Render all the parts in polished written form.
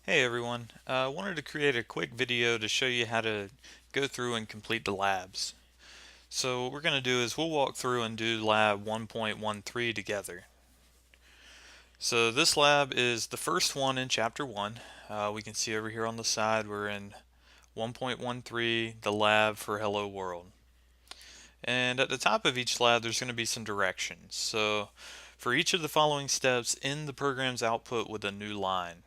Hey everyone, I wanted to create a quick video to show you how to go through and complete the labs. So what we're going to do is we'll walk through and do lab 1.13 together. So this lab is the first one in chapter 1. We can see over here on the side we're in 1.13, the lab for Hello World. And at the top of each lab there's going to be some directions. So for each of the following steps, end the program's output with a new line.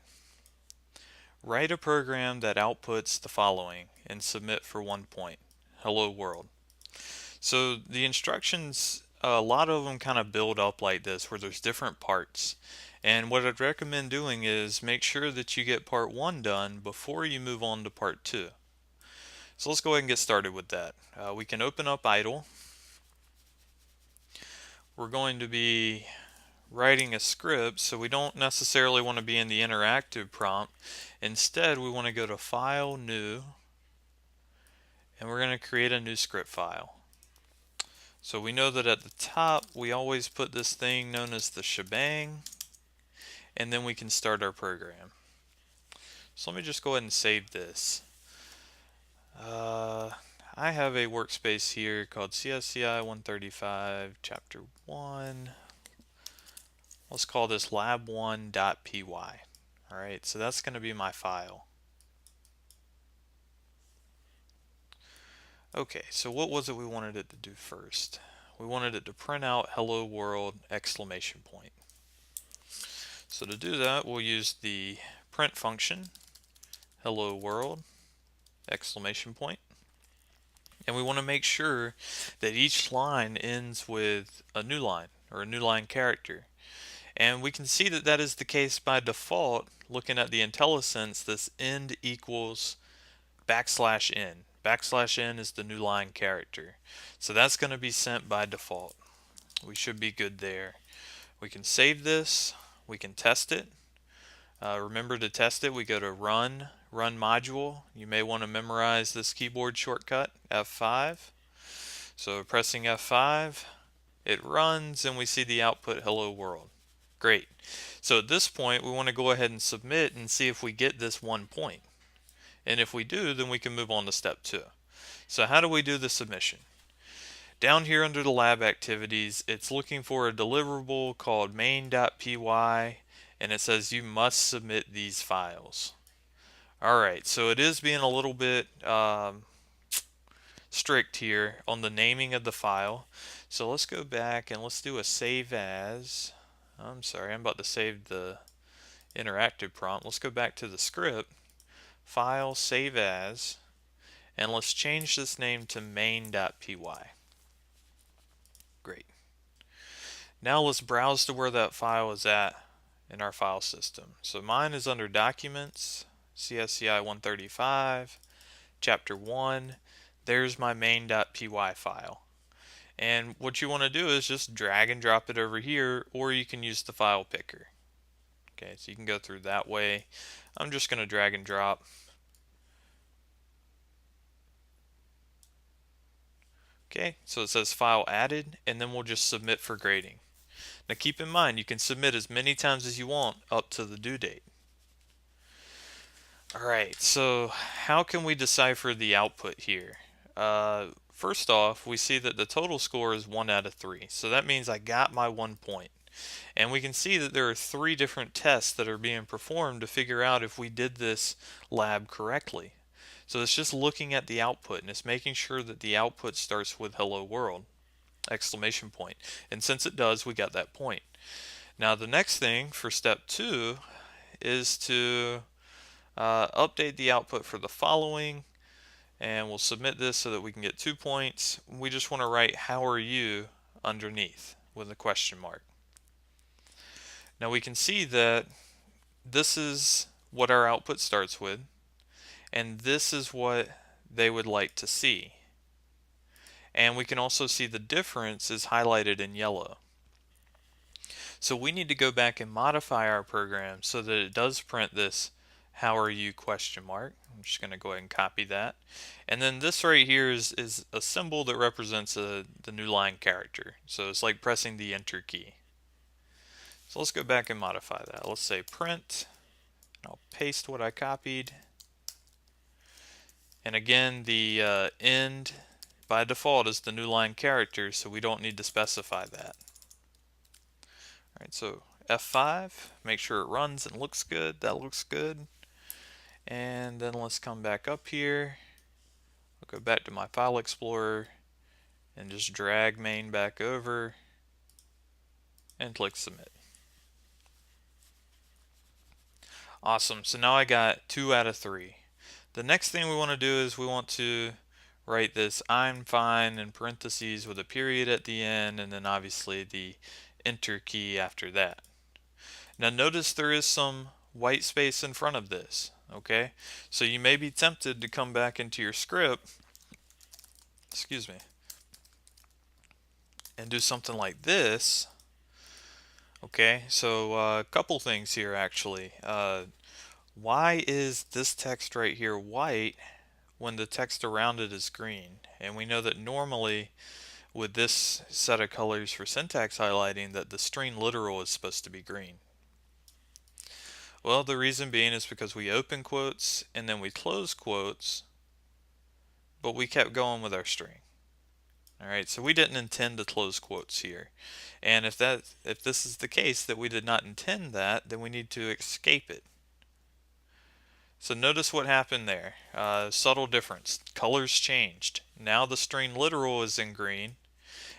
Write a program that outputs the following and submit for 1 point. Hello world. So the instructions, a lot of them kind of build up like this where there's different parts. And what I'd recommend doing is make sure that you get part 1 done before you move on to part 2. So let's go ahead and get started with that. We can open up idle. We're going to be writing a script, so we don't necessarily want to be in the interactive prompt. Instead, we want to go to File, New, and we're going to create a new script file. So we know that at the top we always put this thing known as the shebang, and then we can start our program. So let me just go ahead and save this. I have a workspace here called CSCI 135 chapter 1. Let's call this lab1.py. Alright, so that's going to be my file. Okay, so what was it we wanted it to do first? We wanted it to print out hello world exclamation point. So to do that, we'll use the print function, hello world exclamation point. And we want to make sure that each line ends with a new line or a new line character. And we can see that that is the case by default. Looking at the IntelliSense, this end equals \n. \n is the new line character. So that's going to be sent by default. We should be good there. We can save this. We can test it. Remember to test it, we go to run module. You may want to memorize this keyboard shortcut, F5. So pressing F5, it runs and we see the output hello world. Great. So at this point we want to go ahead and submit and see if we get this 1 point. And if we do, then we can move on to step 2. So how do we do the submission? Down here under the lab activities, it's looking for a deliverable called main.py, and it says you must submit these files. Alright, so it is being a little bit strict here on the naming of the file. So let's go back and let's do a save as. I'm sorry, I'm about to save the interactive prompt. Let's go back to the script, file, save as, and let's change this name to main.py. Great. Now let's browse to where that file is at in our file system. So mine is under Documents, CSCI 135, Chapter 1. There's my main.py file. And what you want to do is just drag and drop it over here, or you can use the file picker. Okay, so you can go through that way. I'm just going to drag and drop. Okay, so it says file added, and then we'll just submit for grading. Now keep in mind, you can submit as many times as you want up to the due date. Alright, so how can we decipher the output here? First off, we see that the total score is 1 out of 3. So that means I got my 1 point. And we can see that there are 3 different tests that are being performed to figure out if we did this lab correctly. So it's just looking at the output and it's making sure that the output starts with hello world exclamation point. And since it does, we got that point. Now the next thing for step 2 is to update the output for the following, and we'll submit this so that we can get 2 points. We just want to write how are you underneath with a question mark. Now we can see that this is what our output starts with, and this is what they would like to see. And we can also see the difference is highlighted in yellow. So we need to go back and modify our program so that it does print this how are you question mark. I'm just going to go ahead and copy that. And then this right here is a symbol that represents the new line character. So it's like pressing the enter key. So let's go back and modify that. Let's say print, and I'll paste what I copied. And again, the end by default is the new line character, so we don't need to specify that. Alright, so F5, make sure it runs and looks good. That looks good. And then let's come back up here. I'll go back to my File Explorer and just drag main back over and click Submit. Awesome, so now I got 2 out of 3. The next thing we want to do is we want to write this I'm fine in parentheses with a period at the end, and then obviously the enter key after that. Now notice there is some white space in front of this, okay? So you may be tempted to come back into your script, excuse me, and do something like this. Okay, so a couple things here actually. Why is this text right here white when the text around it is green? And we know that normally with this set of colors for syntax highlighting that the string literal is supposed to be green. Well, the reason being is because we open quotes and then we close quotes, but we kept going with our string. Alright, so we didn't intend to close quotes here. And if this is the case that we did not intend that, then we need to escape it. So notice what happened there. Subtle difference. Colors changed. Now the string literal is in green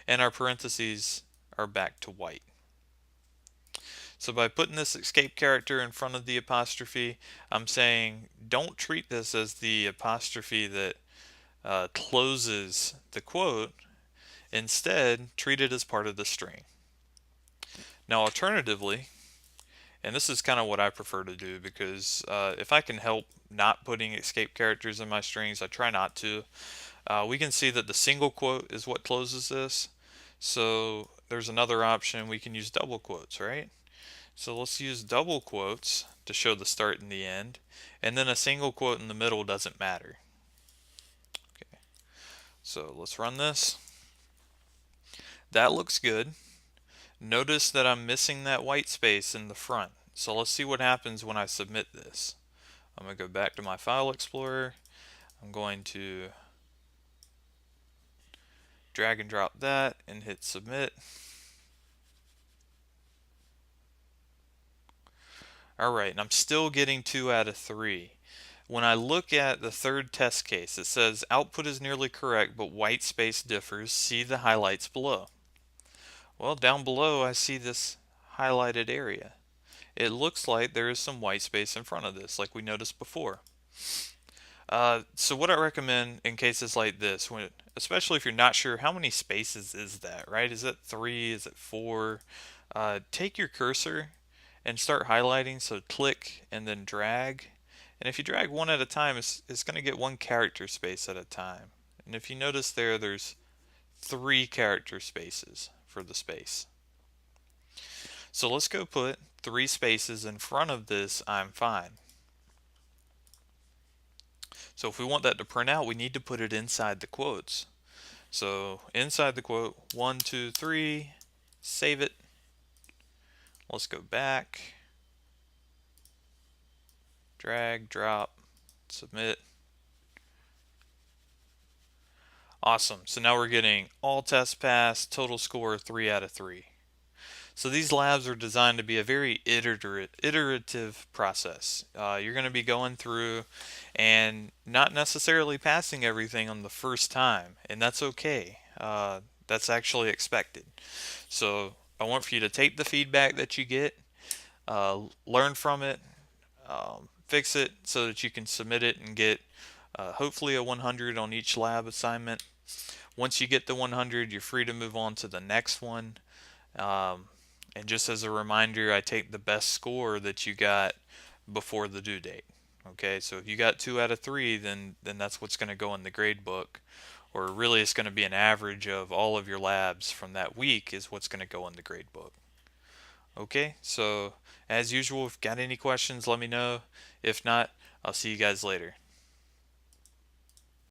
and our parentheses are back to white. So by putting this escape character in front of the apostrophe, I'm saying don't treat this as the apostrophe that closes the quote. Instead, treat it as part of the string. Now alternatively, and this is kind of what I prefer to do because if I can help not putting escape characters in my strings, I try not to. We can see that the single quote is what closes this. So there's another option. We can use double quotes, right? So let's use double quotes to show the start and the end. And then a single quote in the middle doesn't matter. Okay. So let's run this. That looks good. Notice that I'm missing that white space in the front. So let's see what happens when I submit this. I'm going to go back to my File Explorer. I'm going to drag and drop that and hit submit. Alright, and I'm still getting 2 out of 3. When I look at the third test case, it says output is nearly correct, but white space differs. See the highlights below. Well, down below I see this highlighted area. It looks like there is some white space in front of this, like we noticed before. So what I recommend in cases like this, especially if you're not sure how many spaces is that, right? Is it 3? Is it 4? Take your cursor and start highlighting. So click and then drag. And if you drag one at a time, it's going to get 1 character space at a time. And if you notice there's 3 character spaces for the space. So let's go put 3 spaces in front of this I'm fine. So if we want that to print out, we need to put it inside the quotes. So inside the quote, 1, 2, 3, save it. Let's go back, drag, drop, submit. Awesome. So now we're getting all tests passed, total score 3 out of 3. So these labs are designed to be a very iterative process. You're going to be going through and not necessarily passing everything on the first time, and that's okay. That's actually expected. So I want for you to take the feedback that you get, learn from it, fix it so that you can submit it and get hopefully a 100 on each lab assignment. Once you get the 100, you're free to move on to the next one. And just as a reminder, I take the best score that you got before the due date. Okay, so if you got 2 out of 3, then that's what's going to go in the grade book. Or really it's going to be an average of all of your labs from that week is what's going to go in the grade book. Okay, so as usual, if you've got any questions, let me know. If not, I'll see you guys later.